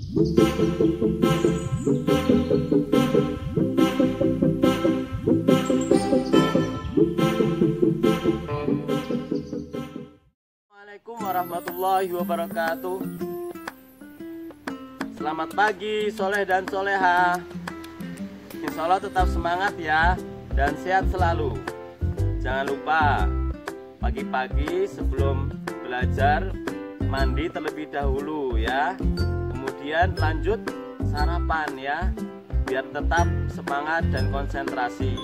Assalamualaikum warahmatullahi wabarakatuh. Selamat pagi soleh dan soleha. Insya Allah tetap semangat ya, dan sehat selalu. Jangan lupa pagi-pagi sebelum belajar mandi terlebih dahulu ya. Kemudian lanjut sarapan ya, biar tetap semangat dan konsentrasi.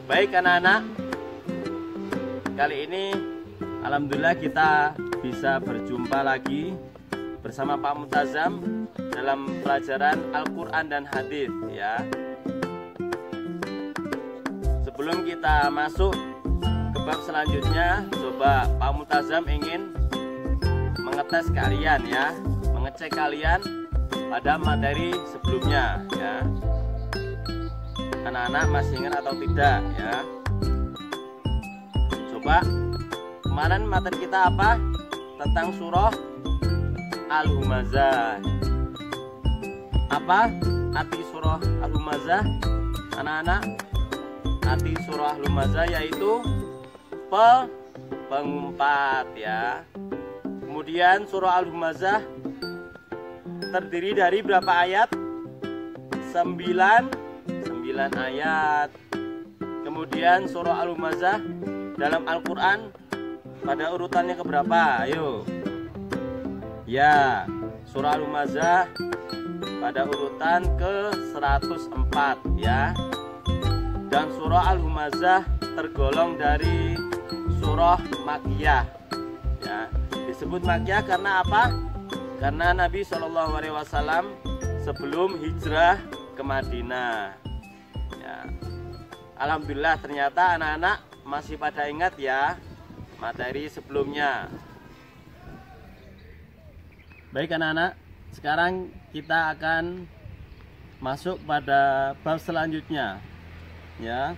Baik anak-anak, kali ini alhamdulillah kita bisa berjumpa lagi bersama Pak Multazam dalam pelajaran Al-Quran dan Hadis ya. Sebelum kita masuk ke bab selanjutnya, coba Pak Multazam ingin mengetes kalian ya, mengecek kalian pada materi sebelumnya ya. Anak-anak masih ingat atau tidak ya? Coba, kemarin materi kita apa? Tentang surah Al-Humazah. Apa arti surah Al-Humazah? Anak-anak, arti surah Al-Humazah yaitu pengumpat ya. Kemudian surah Al-Humazah terdiri dari berapa ayat? 9 ayat. Kemudian surah Al-Humazah dalam Al-Quran pada urutannya keberapa? Ayo. Ya, surah Al-Humazah pada urutan ke-104 ya. Dan surah Al-Humazah tergolong dari surah Makkiyah ya. Disebut Makkiyah karena apa? Karena Nabi SAW sebelum hijrah ke Madinah ya. Alhamdulillah ternyata anak-anak masih pada ingat ya materi sebelumnya. Baik anak-anak, sekarang kita akan masuk pada bab selanjutnya ya.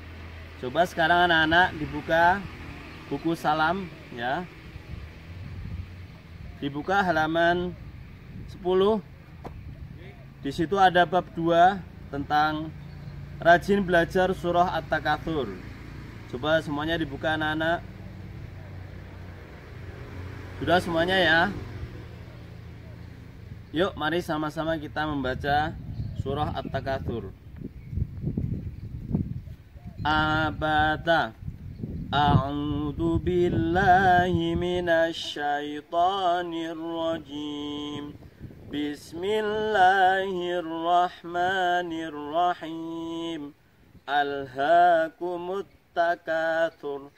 Coba sekarang anak-anak dibuka buku salam ya. Dibuka halaman 10. Di situ ada bab 2 tentang rajin belajar surah At-Takatsur. Coba semuanya dibuka anak-anak. Sudah semuanya ya? Yuk mari sama-sama kita membaca surah At-Takatsur. Abata. A'udzu billahi minasy syaithanir rajim. Bismillahirrahmanirrahim. Alhaakumut takatsur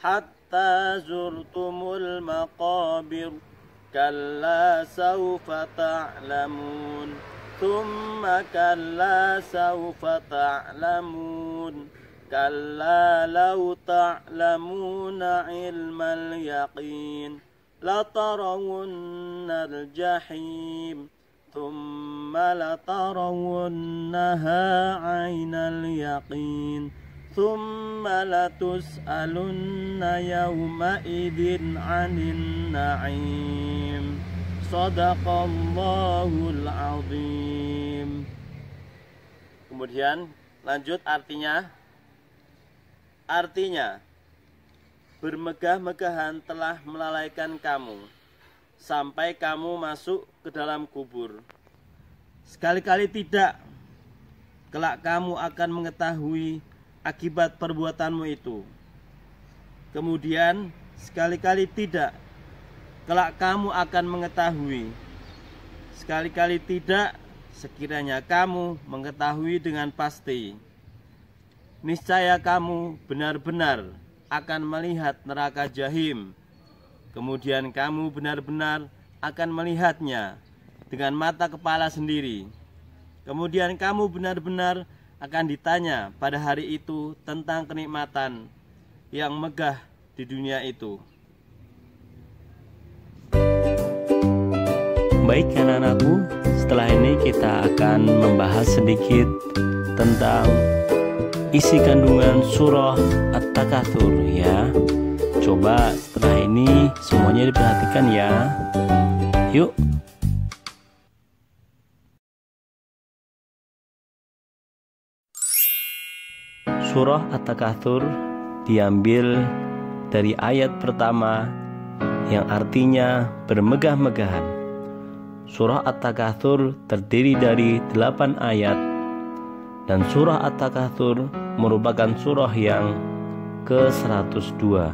hatta zurtumul maqabir. Kalla sawfa ta'lamun. Thumma kalla sawfa ta'lamun. Kalla law ta'lamuna ilmal yaqin latarawunnal jahim. Thumma latarawunnaha 'ainal yaqin. Thumma latus'alunna yawma idzin 'anin na'im. Shadaqallahul 'azim. Kemudian lanjut artinya. Artinya, bermegah-megahan telah melalaikan kamu sampai kamu masuk ke dalam kubur. Sekali-kali tidak, kelak kamu akan mengetahui akibat perbuatanmu itu. Kemudian sekali-kali tidak, kelak kamu akan mengetahui. Sekali-kali tidak, sekiranya kamu mengetahui dengan pasti. Niscaya kamu benar-benar akan melihat neraka Jahim. Kemudian kamu benar-benar akan melihatnya dengan mata kepala sendiri. Kemudian kamu benar-benar akan ditanya pada hari itu tentang kenikmatan yang megah di dunia itu. Baik anak-anakku, setelah ini kita akan membahas sedikit tentang isi kandungan surah At-Takatsur ya. Coba setelah ini semuanya diperhatikan ya. Yuk. Surah At-Takatsur diambil dari ayat pertama yang artinya bermegah-megahan. Surah At-Takatsur terdiri dari 8 ayat, dan surah At-Takatsur merupakan surah yang ke-102.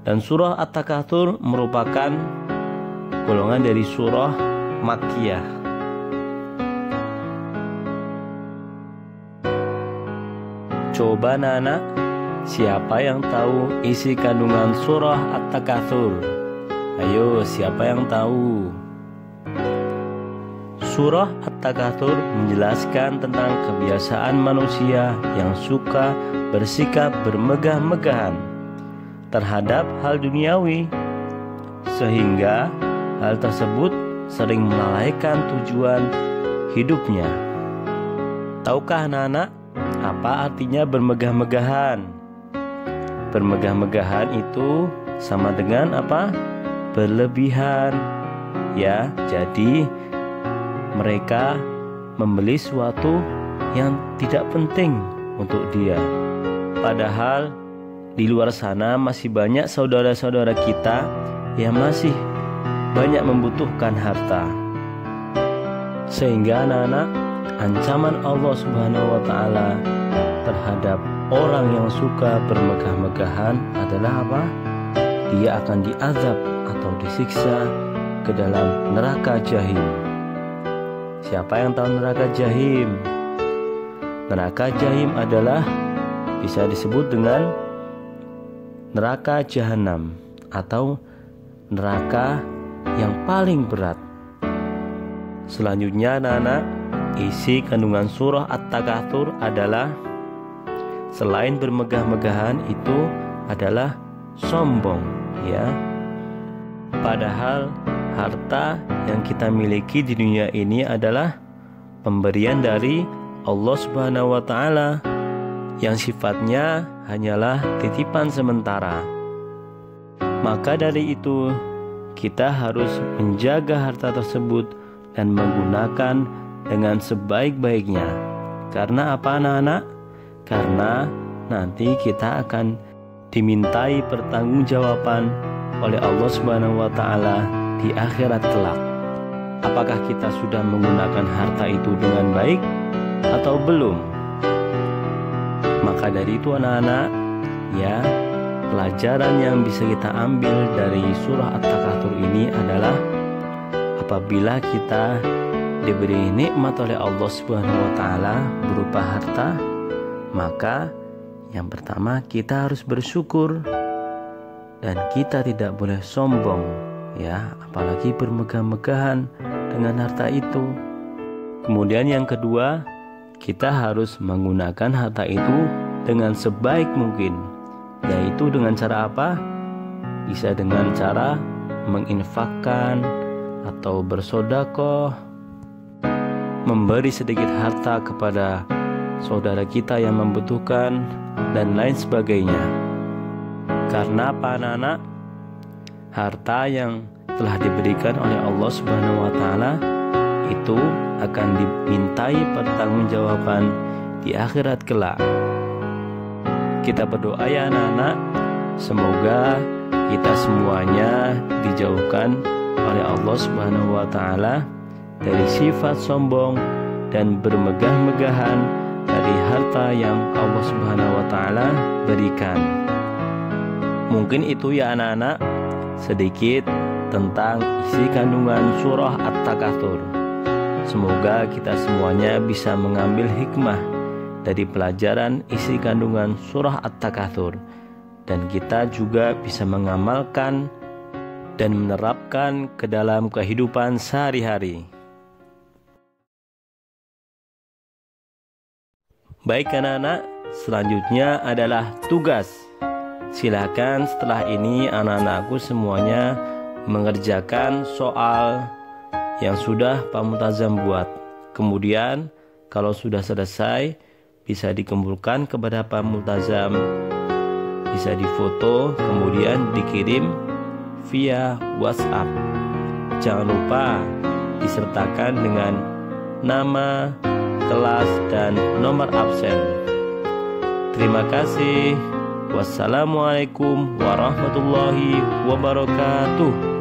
Dan surah At-Takatsur merupakan golongan dari surah Makkiyah. Coba anak-anak, siapa yang tahu isi kandungan surah At-Takatsur? Ayo, siapa yang tahu? Surah At-Takatsur menjelaskan tentang kebiasaan manusia yang suka bersikap bermegah-megahan terhadap hal duniawi, sehingga hal tersebut sering melalaikan tujuan hidupnya. Tahukah anak-anak apa artinya bermegah-megahan? Bermegah-megahan itu sama dengan apa? Berlebihan. Ya, jadi mereka membeli sesuatu yang tidak penting untuk dia. Padahal di luar sana masih banyak saudara-saudara kita yang masih banyak membutuhkan harta. Sehingga anak-anak, ancaman Allah Subhanahu wa Ta'ala terhadap orang yang suka bermegah-megahan adalah apa? Dia akan diazab atau disiksa ke dalam neraka jahim. Siapa yang tahu neraka jahim? Neraka jahim adalah bisa disebut dengan neraka jahanam atau neraka yang paling berat. Selanjutnya anak-anak, isi kandungan surah At-Takatsur adalah selain bermegah-megahan itu adalah sombong, ya. Padahal harta yang kita miliki di dunia ini adalah pemberian dari Allah Subhanahu wa Ta'ala yang sifatnya hanyalah titipan sementara. Maka dari itu kita harus menjaga harta tersebut dan menggunakan dengan sebaik-baiknya. Karena apa anak-anak? Karena nanti kita akan dimintai pertanggungjawaban oleh Allah Subhanahu wa Ta'ala di akhirat kelak. Apakah kita sudah menggunakan harta itu dengan baik atau belum? Maka dari itu anak-anak, ya, pelajaran yang bisa kita ambil dari surah At-Takatsur ini adalah apabila kita diberi nikmat oleh Allah Subhanahu wa Ta'ala berupa harta, maka yang pertama kita harus bersyukur dan kita tidak boleh sombong, ya, apalagi bermegah-megahan dengan harta itu. Kemudian yang kedua, kita harus menggunakan harta itu dengan sebaik mungkin, yaitu dengan cara apa? Bisa dengan cara menginfakkan atau bersedekah, memberi sedikit harta kepada saudara kita yang membutuhkan, dan lain sebagainya. Karena apa anak-anak? Harta yang telah diberikan oleh Allah Subhanahu wa Ta'ala itu akan dimintai pertanggungjawaban di akhirat kelak. Kita berdoa ya anak-anak, semoga kita semuanya dijauhkan oleh Allah Subhanahu wa Ta'ala dari sifat sombong dan bermegah-megahan dari harta yang Allah Subhanahu wa Ta'ala berikan. Mungkin itu ya anak-anak, sedikit tentang isi kandungan surah At-Takatsur. Semoga kita semuanya bisa mengambil hikmah dari pelajaran isi kandungan surah At-Takatsur, dan kita juga bisa mengamalkan dan menerapkan ke dalam kehidupan sehari-hari. Baik anak-anak, selanjutnya adalah tugas. Silakan setelah ini anak-anakku semuanya mengerjakan soal yang sudah Pak Multazam buat. Kemudian kalau sudah selesai bisa dikumpulkan kepada Pak Multazam, bisa difoto kemudian dikirim via WhatsApp. Jangan lupa disertakan dengan nama, kelas dan nomor absen. Terima kasih. Wassalamualaikum warahmatullahi wabarakatuh.